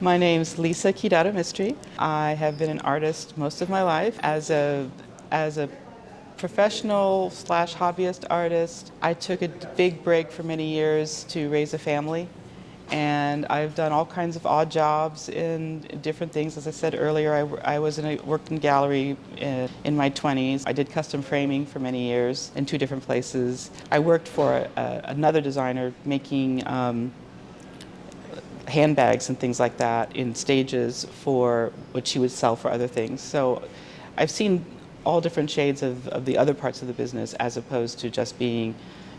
My name's Lisa Mistry. I have been an artist most of my life. As a professional slash hobbyist artist, I took a big break for many years to raise a family. And I've done all kinds of odd jobs in different things. As I said earlier, worked in gallery in my 20s. I did custom framing for many years in two different places. I worked for another designer making handbags and things like that in stages for what she would sell for other things. So I've seen all different shades of the other parts of the business as opposed to just being,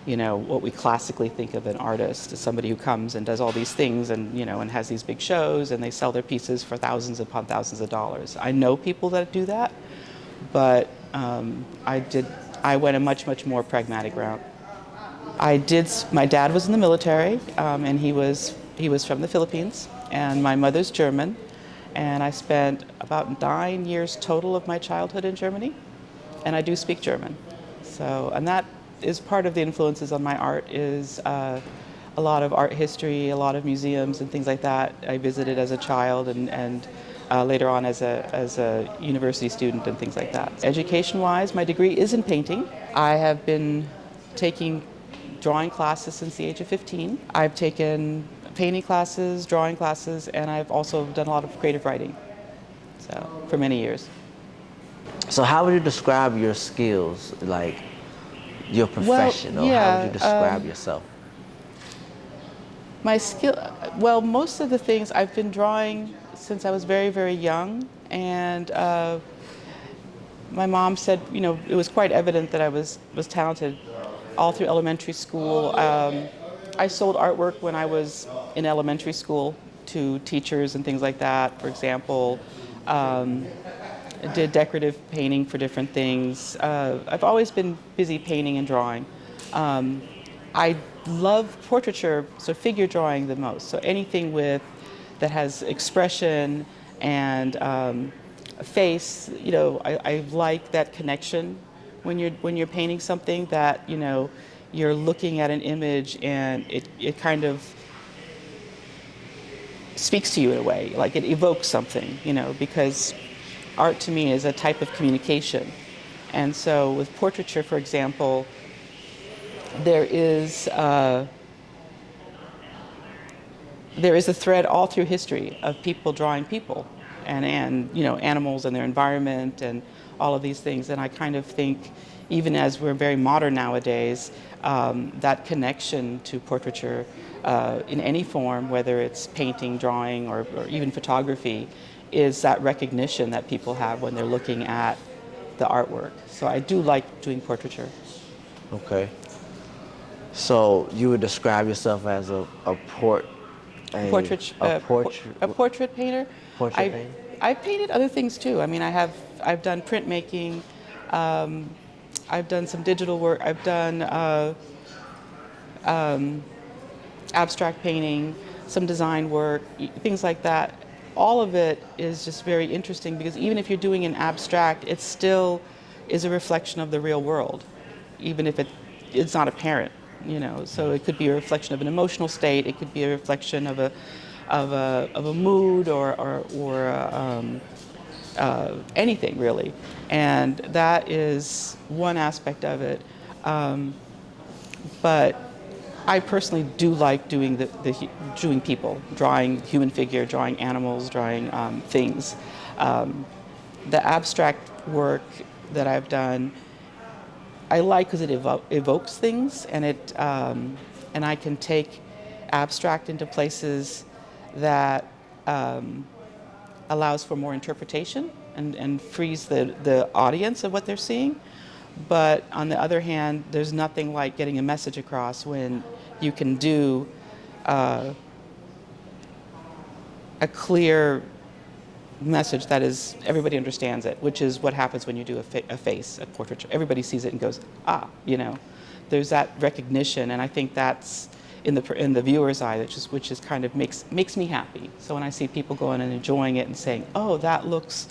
what we classically think of an artist as somebody who comes and does all these things and, and has these big shows and they sell their pieces for thousands upon thousands of dollars. I know people that do that, but I went a much more pragmatic route. My dad was in the military, and he was from the Philippines, and my mother's German, and I spent about 9 years total of my childhood in Germany, and I do speak German. So, and that is part of the influences on my art is a lot of art history, a lot of museums and things like that. I visited as a child and later on as a university student and things like that. Education-wise, my degree is in painting. I have been taking drawing classes since the age of 15. I've taken painting classes, drawing classes, and I've also done a lot of creative writing, so for many years. So how would you describe your skills, like your profession, or how would you describe yourself? My skill, most of the things I've been drawing since I was very young, and my mom said, it was quite evident that I was talented all through elementary school. I sold artwork when I was in elementary school to teachers and things like that. For example, I did decorative painting for different things. I've always been busy painting and drawing. I love portraiture, so figure drawing the most. So anything that has expression and a face. I like that connection when you're painting something that you're looking at an image and it kind of speaks to you in a way, like it evokes something, because art to me is a type of communication. And so with portraiture, for example, there is a thread all through history of people drawing people and animals and their environment and all of these things. And I kind of think, even as we're very modern nowadays, that connection to portraiture in any form, whether it's painting, drawing, or even photography, is that recognition that people have when they're looking at the artwork. So I do like doing portraiture. Okay. So you would describe yourself as a portrait painter. Portrait painter. I've painted other things too. I mean, I've done printmaking. I've done some digital work. I've done abstract painting, some design work, things like that. All of it is just very interesting because even if you're doing an abstract, it still is a reflection of the real world, even if it's not apparent. So it could be a reflection of an emotional state. It could be a reflection of a mood or anything really, and that is one aspect of it. But I personally do like doing doing people, drawing human figure, drawing animals, drawing things. The abstract work that I've done, I like because it evokes things, and and I can take abstract into places that allows for more interpretation and frees the audience of what they're seeing. But on the other hand, there's nothing like getting a message across when you can do a clear message that is, everybody understands it, which is what happens when you do a face, a portraiture. Everybody sees it and goes, there's that recognition, and I think that's in the viewer's eye, which is kind of makes me happy. So when I see people going and enjoying it and saying, oh, that looks,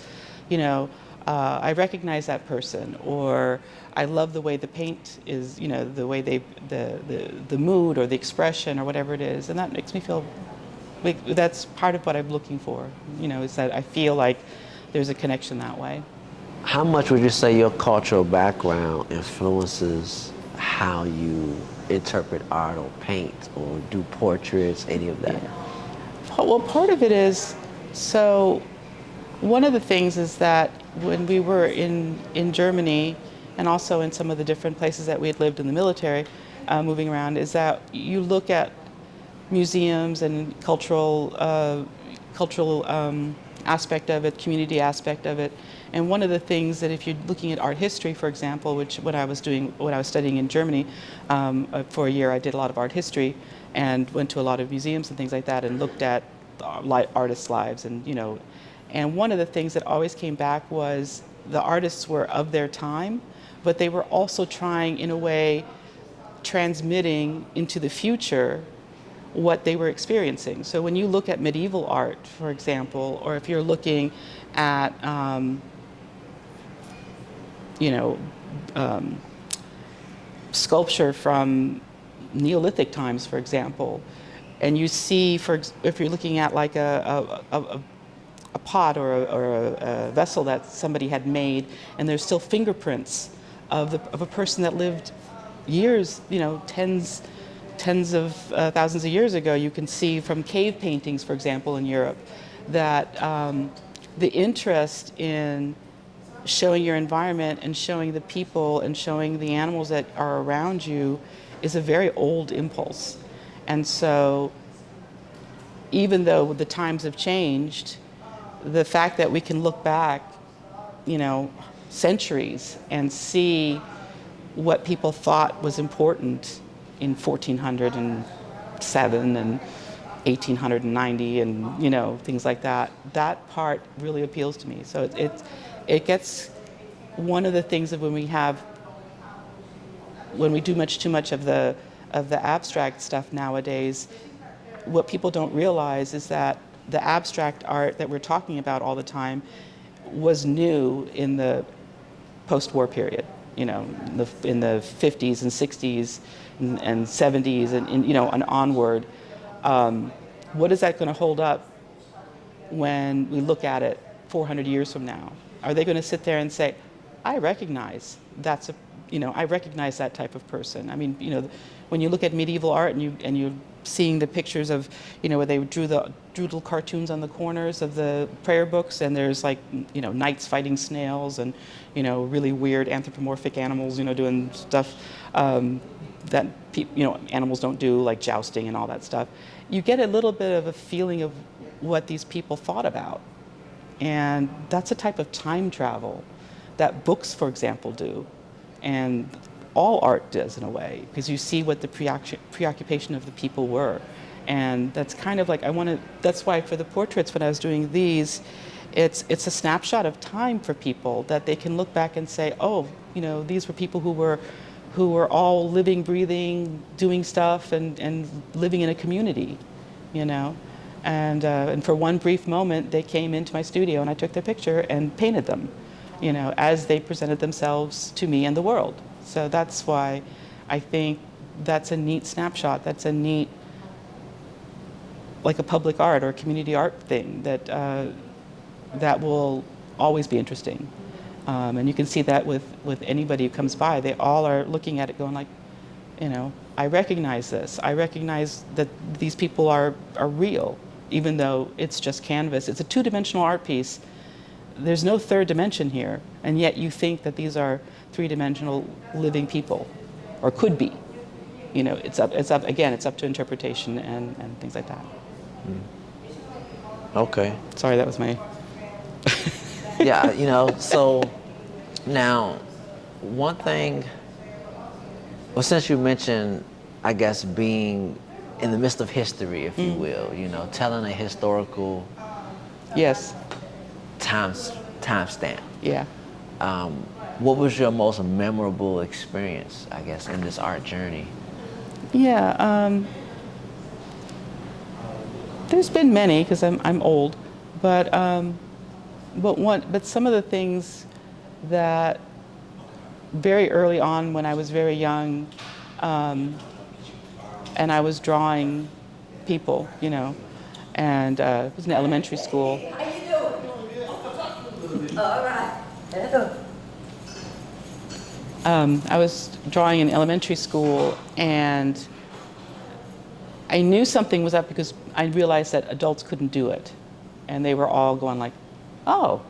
I recognize that person, or I love the way the paint is, the way the mood or the expression or whatever it is, and that makes me feel That's part of what I'm looking for, is that I feel like there's a connection that way. How much would you say your cultural background influences how you interpret art or paint or do portraits, any of that? Yeah. Well, part of it is, so one of the things is that when we were in Germany and also in some of the different places that we had lived in the military, moving around, is that you look at museums and cultural aspect of it, community aspect of it. And one of the things that if you're looking at art history, for example, which when I was studying in Germany for a year, I did a lot of art history and went to a lot of museums and things like that and looked at artists' lives and one of the things that always came back was the artists were of their time, but they were also trying in a way transmitting into the future what they were experiencing. So when you look at medieval art, for example, or if you're looking at, sculpture from Neolithic times, for example, and you see, if you're looking at like a pot or a vessel that somebody had made, and there's still fingerprints of a person that lived years, tens of thousands of years ago. You can see from cave paintings, for example, in Europe, that the interest in showing your environment and showing the people and showing the animals that are around you is a very old impulse. And so even though the times have changed, the fact that we can look back, centuries and see what people thought was important in 1407 and 1890 and things like that, that part really appeals to me. So it gets one of the things of when we do too much of the abstract stuff nowadays, what people don't realize is that the abstract art that we're talking about all the time was new in the post-war period, in the 50s and 60s and 70s and onward. What is that going to hold up when we look at it 400 years from now? Are they going to sit there and say, I recognize I recognize that type of person? I mean, when you look at medieval art and you're seeing the pictures of, where they drew little cartoons on the corners of the prayer books, and there's like, knights fighting snails and, really weird anthropomorphic animals, doing stuff that animals don't do, like jousting and all that stuff. You get a little bit of a feeling of what these people thought about. And that's a type of time travel that books, for example, do. And all art does in a way, because you see what the preoccupation of the people were. And that's kind of like, that's why for the portraits, when I was doing these, it's a snapshot of time for people that they can look back and say, oh, these were people who were all living, breathing, doing stuff and living in a community, And for one brief moment, they came into my studio and I took their picture and painted them, as they presented themselves to me and the world. So that's why I think that's a neat snapshot. That's a neat, like a public art or community art thing that will always be interesting. And you can see that with anybody who comes by. They all are looking at it going like, I recognize this. I recognize that these people are real, even though it's just canvas. It's a two-dimensional art piece. There's no third dimension here, and yet you think that these are three-dimensional living people, or could be. It's up to interpretation and things like that. Okay. Sorry, that was my... Yeah, so now, one thing, well, since you mentioned, I guess, being in the midst of history, if you will, telling a historical Yes. timestamp. Yeah. What was your most memorable experience, I guess, in this art journey? Yeah. There's been many, because I'm old, but some of the things that very early on when I was very young, and I was drawing people, and it was an elementary school. How you doing? All right. I was drawing in elementary school, and I knew something was up because I realized that adults couldn't do it. And they were all going like, oh,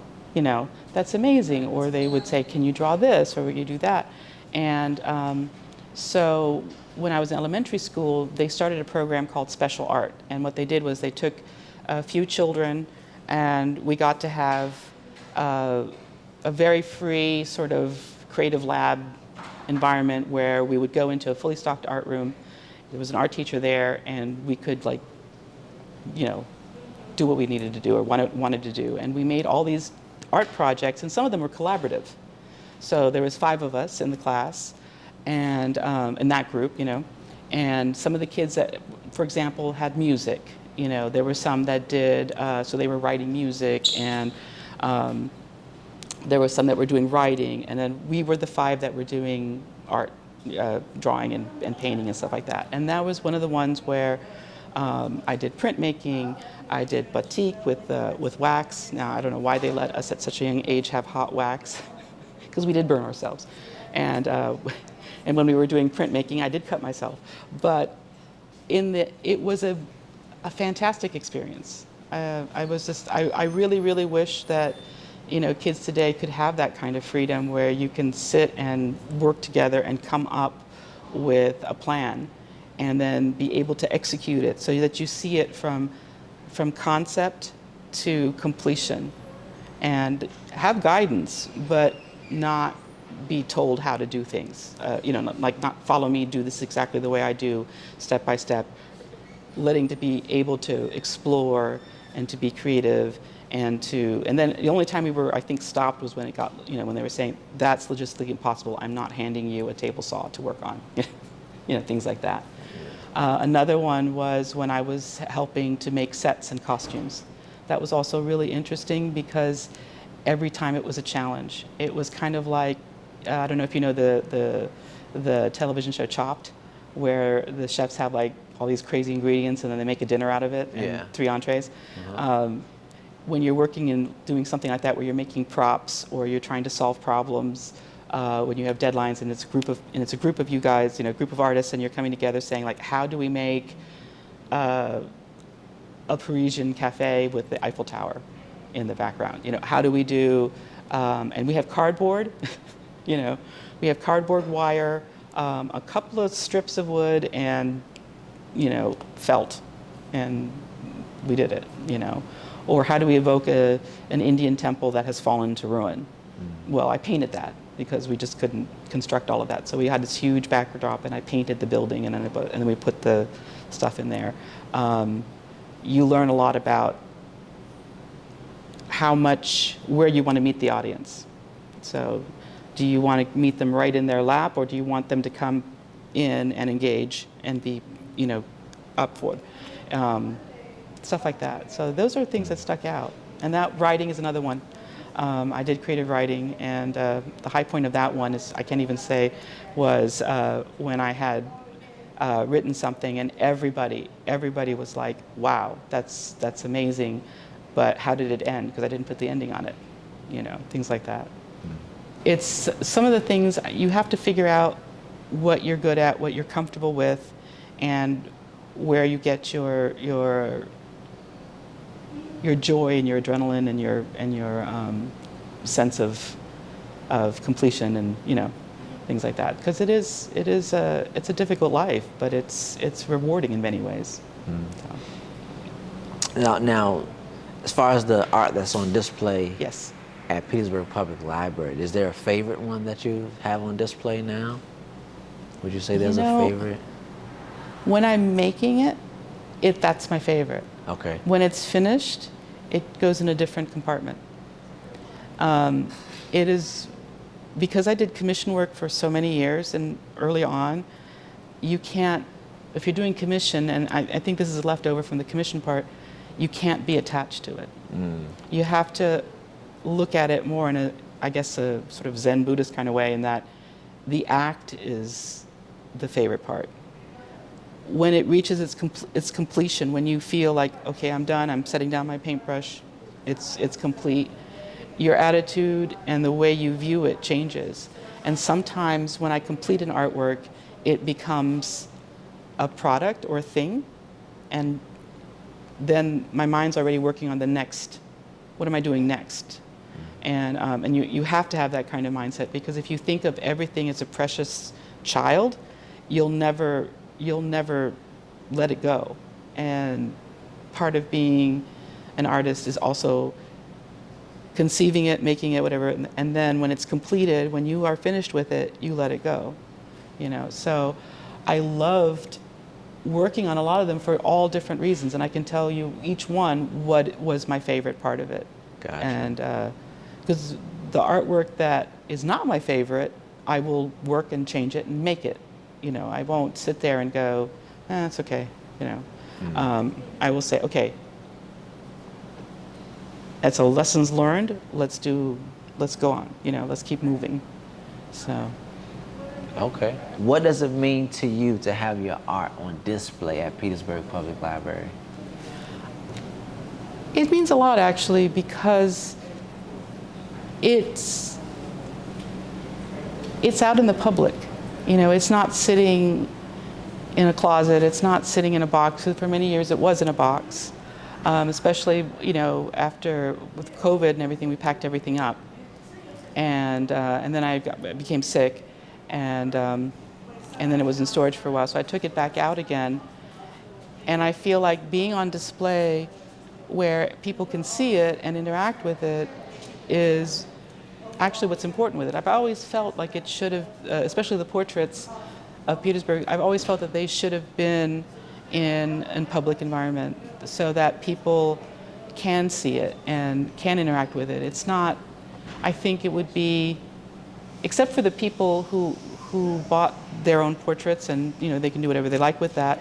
that's amazing. Or they would say, can you draw this? Or would you do that? And so when I was in elementary school, they started a program called Special Art. And what they did was they took a few children, and we got to have a very free sort of creative lab environment where we would go into a fully stocked art room. There was an art teacher there, and we could do what we needed to do or wanted to do. And we made all these art projects, and some of them were collaborative. So there was 5 of us in the class, and in that group, and some of the kids that, for example, had music. There were some that did, so they were writing music, and there were some that were doing writing, and then we were the 5 that were doing art, drawing and painting and stuff like that. And that was one of the ones where I did printmaking, I did batik with wax. Now, I don't know why they let us at such a young age have hot wax, because we did burn ourselves. And when we were doing printmaking, I did cut myself. But it was a fantastic experience. I really, really wish that kids today could have that kind of freedom where you can sit and work together and come up with a plan and then be able to execute it so that you see it from concept to completion, and have guidance, but not be told how to do things. Not follow me, do this exactly the way I do, step by step. Letting to be able to explore and to be creative. And then the only time we were, I think, stopped was when it got, when they were saying, that's logistically impossible. I'm not handing you a table saw to work on, things like that. Another one was when I was helping to make sets and costumes. That was also really interesting because every time it was a challenge. It was kind of like, I don't know if you know the television show Chopped, where the chefs have like all these crazy ingredients and then they make a dinner out of it, and 3 entrees. When you're working and doing something like that, where you're making props or you're trying to solve problems, when you have deadlines and it's a group of you guys, a group of artists, and you're coming together saying like, how do we make a Parisian cafe with the Eiffel Tower in the background? How do we do? And we have cardboard. We have cardboard wire, a couple of strips of wood, and felt, and we did it. Or how do we evoke an Indian temple that has fallen to ruin? Well, I painted that because we just couldn't construct all of that. So we had this huge backdrop, and I painted the building, and then we put the stuff in there. You learn a lot about where you want to meet the audience. So do you want to meet them right in their lap, or do you want them to come in and engage and be, up for it? Stuff like that. So those are things that stuck out. And that writing is another one. I did creative writing, and the high point of that one is, I can't even say, was when I had written something and everybody was like, wow, that's amazing, but how did it end? Because I didn't put the ending on it, things like that. It's some of the things you have to figure out what you're good at, what you're comfortable with, and where you get your joy and your adrenaline and your sense of completion, and things like that. Because it's a difficult life, but it's rewarding in many ways. Now, as far as the art that's on display, Yes. at Petersburg Public Library, is there a favorite one that you have on display now? Would you say there's a favorite? When I'm making it, that's my favorite. Okay. When it's finished, it goes in a different compartment. It is, because I did commission work for so many years, and early on, you can't, if you're doing commission, and I think this is left over from the commission part, you can't be attached to it. You have to look at it more in a sort of Zen Buddhist kind of way, in that the act is the favorite part. when it reaches its completion, when you feel like, okay, I'm done, I'm setting down my paintbrush, it's complete, your attitude and the way you view it changes. And sometimes when I complete an artwork, it becomes a product or a thing, and then my mind's already working on the next, what am I doing next? And you have to have that kind of mindset, because if you think of everything as a precious child, you'll never let it go. And part of being an artist is also conceiving it, making it, whatever, and then when it's completed, when you are finished with it, you let it go. So I loved working on a lot of them for all different reasons, and I can tell you each one what was my favorite part of it. Gotcha. And because the artwork that is not my favorite, I will work and change it and make it. I won't sit there and go, it's okay. I will say, okay, that's a lessons learned. Let's go on. Let's keep moving. So. Okay. What does it mean to you to have your art on display at Petersburg Public Library? It means a lot, actually, because it's out in the public. It's not sitting in a closet. It's not sitting in a box. For many years, it was in a box. Especially, after with COVID and everything, we packed everything up, and then I became sick, and then it was in storage for a while. So I took it back out again, and I feel like being on display, where people can see it and interact with it, is actually what's important with it. I've always felt like it should have, especially the portraits of Petersburg, I've always felt that they should have been in public environment so that people can see it and can interact with it. It's not, I think it would be, except for the people who bought their own portraits and they can do whatever they like with that,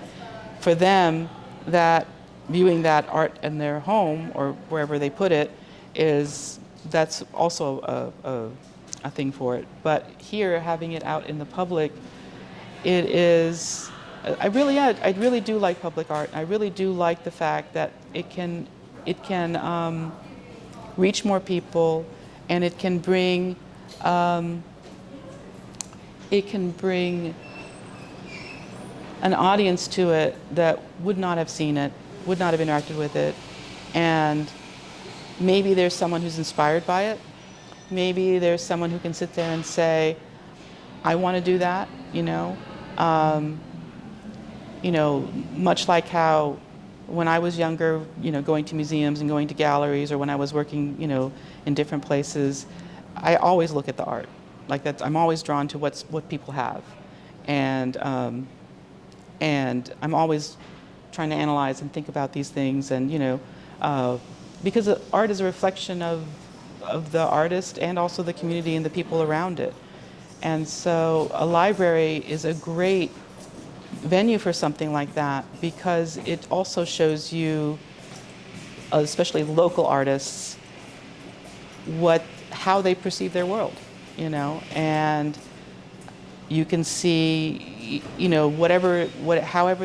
for them, that viewing that art in their home or wherever they put it that's also a thing for it. But here, having it out in the public, it is, I really do like public art. I really do like the fact that it can reach more people, and it can bring an audience to it that would not have seen it, would not have interacted with it, and maybe there's someone who's inspired by it. Maybe there's someone who can sit there and say, I want to do that, much like how when I was younger, going to museums and going to galleries, or when I was working, in different places, I always look at the art. Like that, I'm always drawn to what people have. And I'm always trying to analyze and think about these things, and because art is a reflection of the artist and also the community and the people around it. And so a library is a great venue for something like that, because it also shows you, especially local artists, how they perceive their world, and you can see, whatever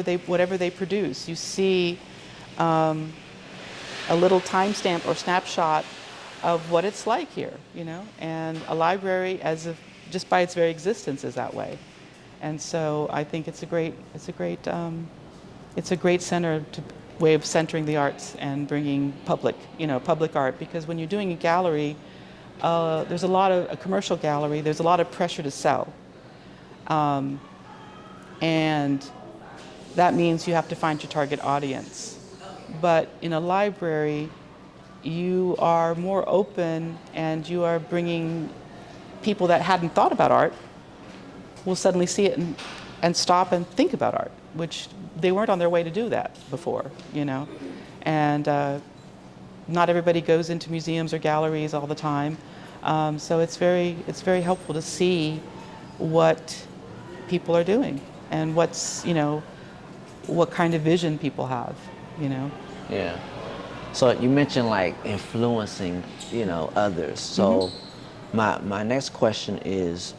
they produce. You see a little timestamp or snapshot of what it's like here, and a library, just by its very existence, is that way. And so I think it's a great way of centering the arts and bringing public art, because when you're doing a gallery, there's a commercial gallery, there's a lot of pressure to sell. And that means you have to find your target audience. But in a library, you are more open, and you are bringing people that hadn't thought about art will suddenly see it and stop and think about art, which they weren't on their way to do that before, And not everybody goes into museums or galleries all the time. So it's very helpful to see what people are doing and what kind of vision people have, Yeah. So you mentioned like influencing, others. So my next question is,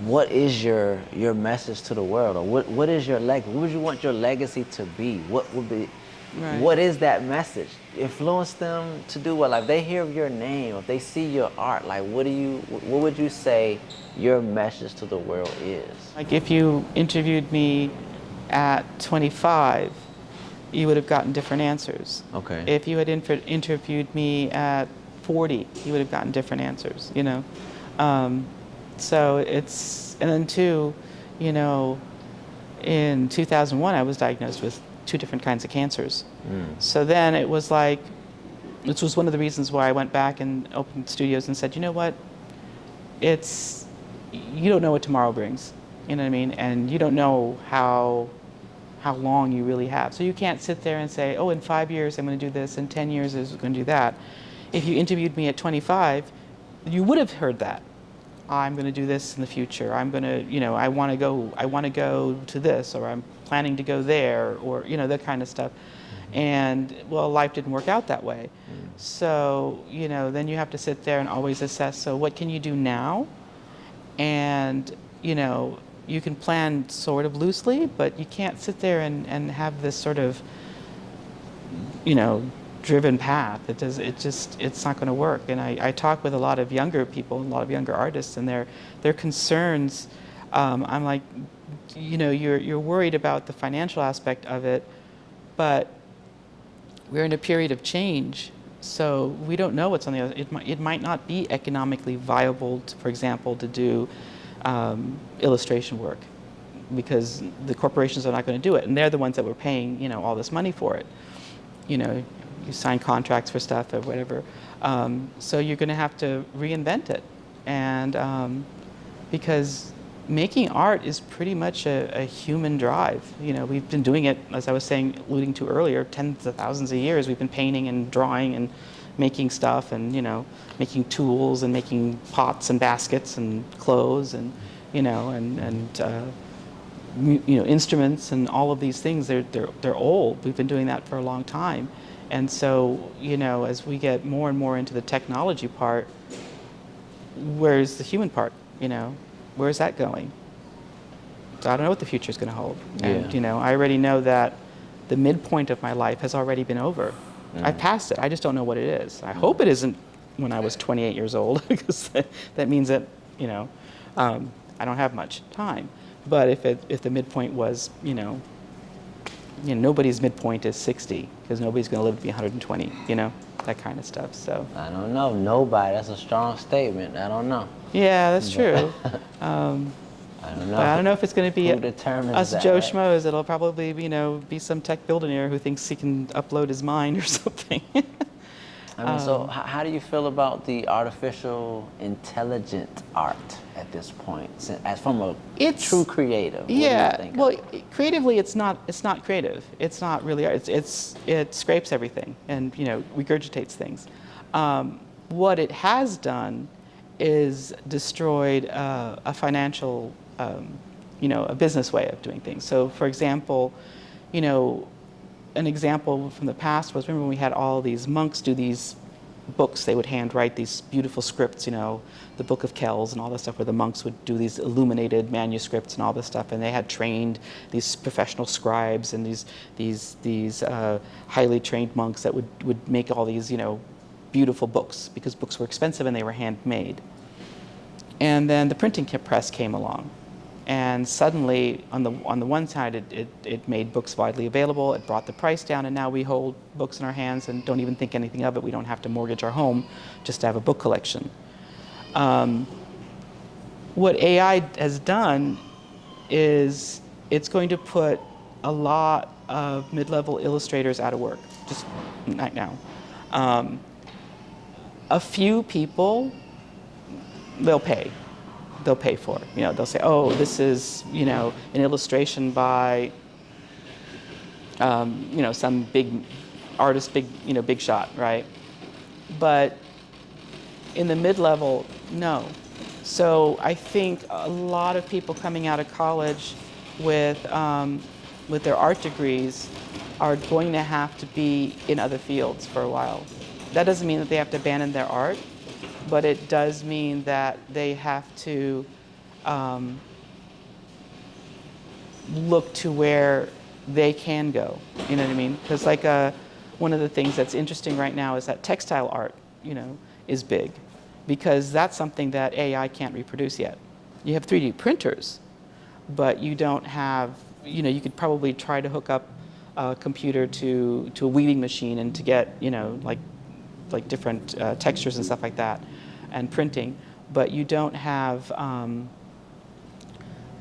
what is your message to the world, or what is your legacy? What would you want your legacy to be? What would be, Right. what is that message? Influence them to do what? Like, they hear your name, if they see your art, like, what would you say your message to the world is? Like if you interviewed me at 25, you would have gotten different answers. Okay. If you had interviewed me at 40, you would have gotten different answers, you know. So it's, and then too, you know, in 2001, I was diagnosed with 2 different kinds of cancers. So then it was like, which was one of the reasons why I went back and opened studios and said, you know what, you don't know what tomorrow brings, you know what I mean? And you don't know how long you really have. So you can't sit there and say, oh, in 5 years I'm going to do this, in 10 years I'm going to do that. If you interviewed me at 25, you would have heard that. I'm going to do this in the future. I'm going to, you know, I want to go to this, or I'm planning to go there, or, you know, that kind of stuff. And, well, life didn't work out that way. So, you know, then you have to sit there and always assess, so what can you do now? And, you know, you can plan sort of loosely, but you can't sit there and have this sort of, you know, driven path. It's not going to work. And I talk with a lot of younger people, a lot of younger artists, and their concerns. I'm like, you know, you're worried about the financial aspect of it, but we're in a period of change, so we don't know what's on the other. It might not be economically viable, for example, to do illustration work, because the corporations are not going to do it, and they're the ones that were paying, you know, all this money for it. You know, you sign contracts for stuff or whatever. So you're going to have to reinvent it, and because making art is pretty much a human drive. You know, we've been doing it, as I was alluding to earlier, tens of thousands of years. We've been painting and drawing and making stuff, and, you know, making tools and making pots and baskets and clothes, and, you know, you know, instruments and all of these things. They're old. We've been doing that for a long time. And so, you know, as we get more and more into the technology part, where's the human part, you know? Where's that going? So I don't know what the future is going to hold. And, you know, I already know that the midpoint of my life has already been over. I passed it. I just don't know what it is. I hope it isn't when I was 28 years old, because that means that, you know, I don't have much time. But if the midpoint was, you know, nobody's midpoint is 60, because nobody's going to live to be 120, you know, that kind of stuff. So I don't know. Nobody. That's a strong statement. I don't know. yeah, that's true. I don't know. But I don't know if it's going to be Who determines us that, Joe right? Schmoes. It'll probably, you know, be some tech billionaire who thinks he can upload his mind or something. I mean, so how do you feel about the artificial intelligent art at this point, as from a true creative? What do you think well, of it? creatively, it's not creative. It's not really art. It scrapes everything and, you know, regurgitates things. What it has done is destroyed a financial, you know, a business way of doing things. So, for example, you know, an example from the past was, remember when we had all these monks do these books? They would handwrite these beautiful scripts, you know, the Book of Kells and all this stuff, where the monks would do these illuminated manuscripts and all this stuff, and they had trained these professional scribes and these highly trained monks that would make all these, you know, beautiful books, because books were expensive and they were handmade. And then the printing press came along, and suddenly, on the one side, it made books widely available. It brought the price down, and now we hold books in our hands and don't even think anything of it. We don't have to mortgage our home just to have a book collection. What AI has done is it's going to put a lot of mid-level illustrators out of work, just right now. A few people, they'll pay for it. You know, they'll say, oh, this is, you know, an illustration by, you know, some big artist, big shot, right? But in the mid-level, no. So I think a lot of people coming out of college with their art degrees are going to have to be in other fields for a while. That doesn't mean that they have to abandon their art, but it does mean that they have to look to where they can go. You know what I mean? Because like one of the things that's interesting right now is that textile art, is big, because that's something that AI can't reproduce yet. You have 3D printers, but you don't have, you could probably try to hook up a computer to a weaving machine and to get, like different textures and stuff like that, and printing, but you don't have,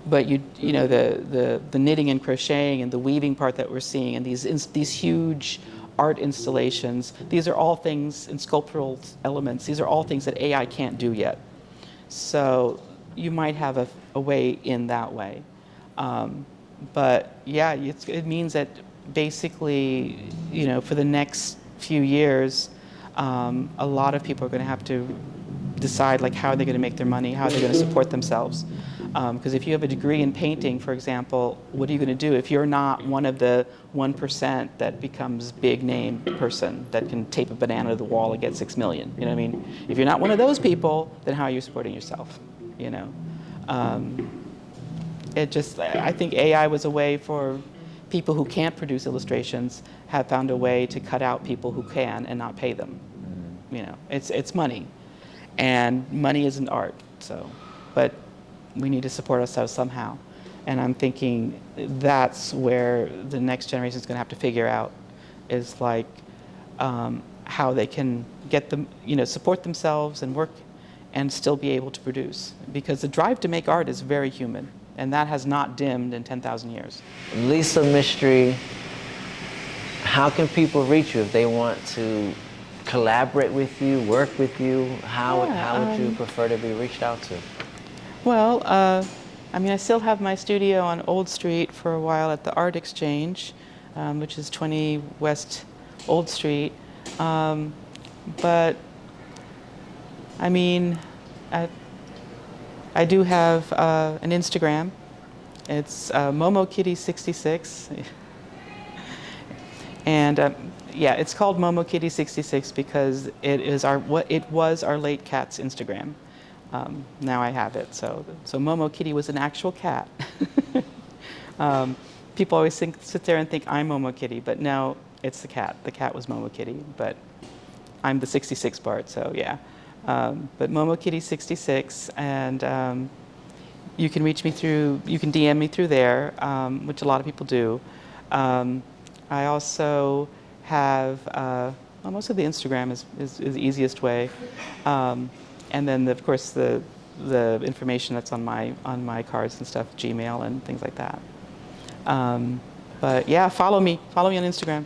the knitting and crocheting and the weaving part that we're seeing, and these huge art installations. These are all things, in sculptural elements, these are all things that AI can't do yet. So you might have a way in that way. But yeah, it means that basically, for the next few years, a lot of people are going to have to decide like how they're going to make their money, how they're going to support themselves. Because if you have a degree in painting, for example, what are you going to do if you're not one of the 1% that becomes big name person that can tape a banana to the wall and get 6 million? You know what I mean? If you're not one of those people, then how are you supporting yourself? I think AI was a way for people who can't produce illustrations have found a way to cut out people who can and not pay them. It's money, and money isn't art. So, but we need to support ourselves somehow, and I'm thinking that's where the next generation is going to have to figure out is like how they can get them, support themselves and work and still be able to produce, because the drive to make art is very human, and that has not dimmed in 10,000 years. Lisa Mistry, how can people reach you if they want to collaborate with you, work with you? How would you prefer to be reached out to? Well, I still have my studio on Old Street for a while at the Art Exchange, which is 20 West Old Street. But I do have an Instagram. It's MomoKitty66. And it's called MomoKitty66 because it was our late cat's Instagram. Now I have it. So Momo Kitty was an actual cat. People always sit there and think I'm Momo Kitty, but no, it's the cat. The cat was Momo Kitty, but I'm the 66 part, so yeah. But Momo Kitty 66, and you can reach me you can DM me through there, which a lot of people do. I also have, most of the Instagram is the easiest way. And then, of course, the information that's on my cards and stuff, Gmail and things like that. But yeah, follow me on Instagram.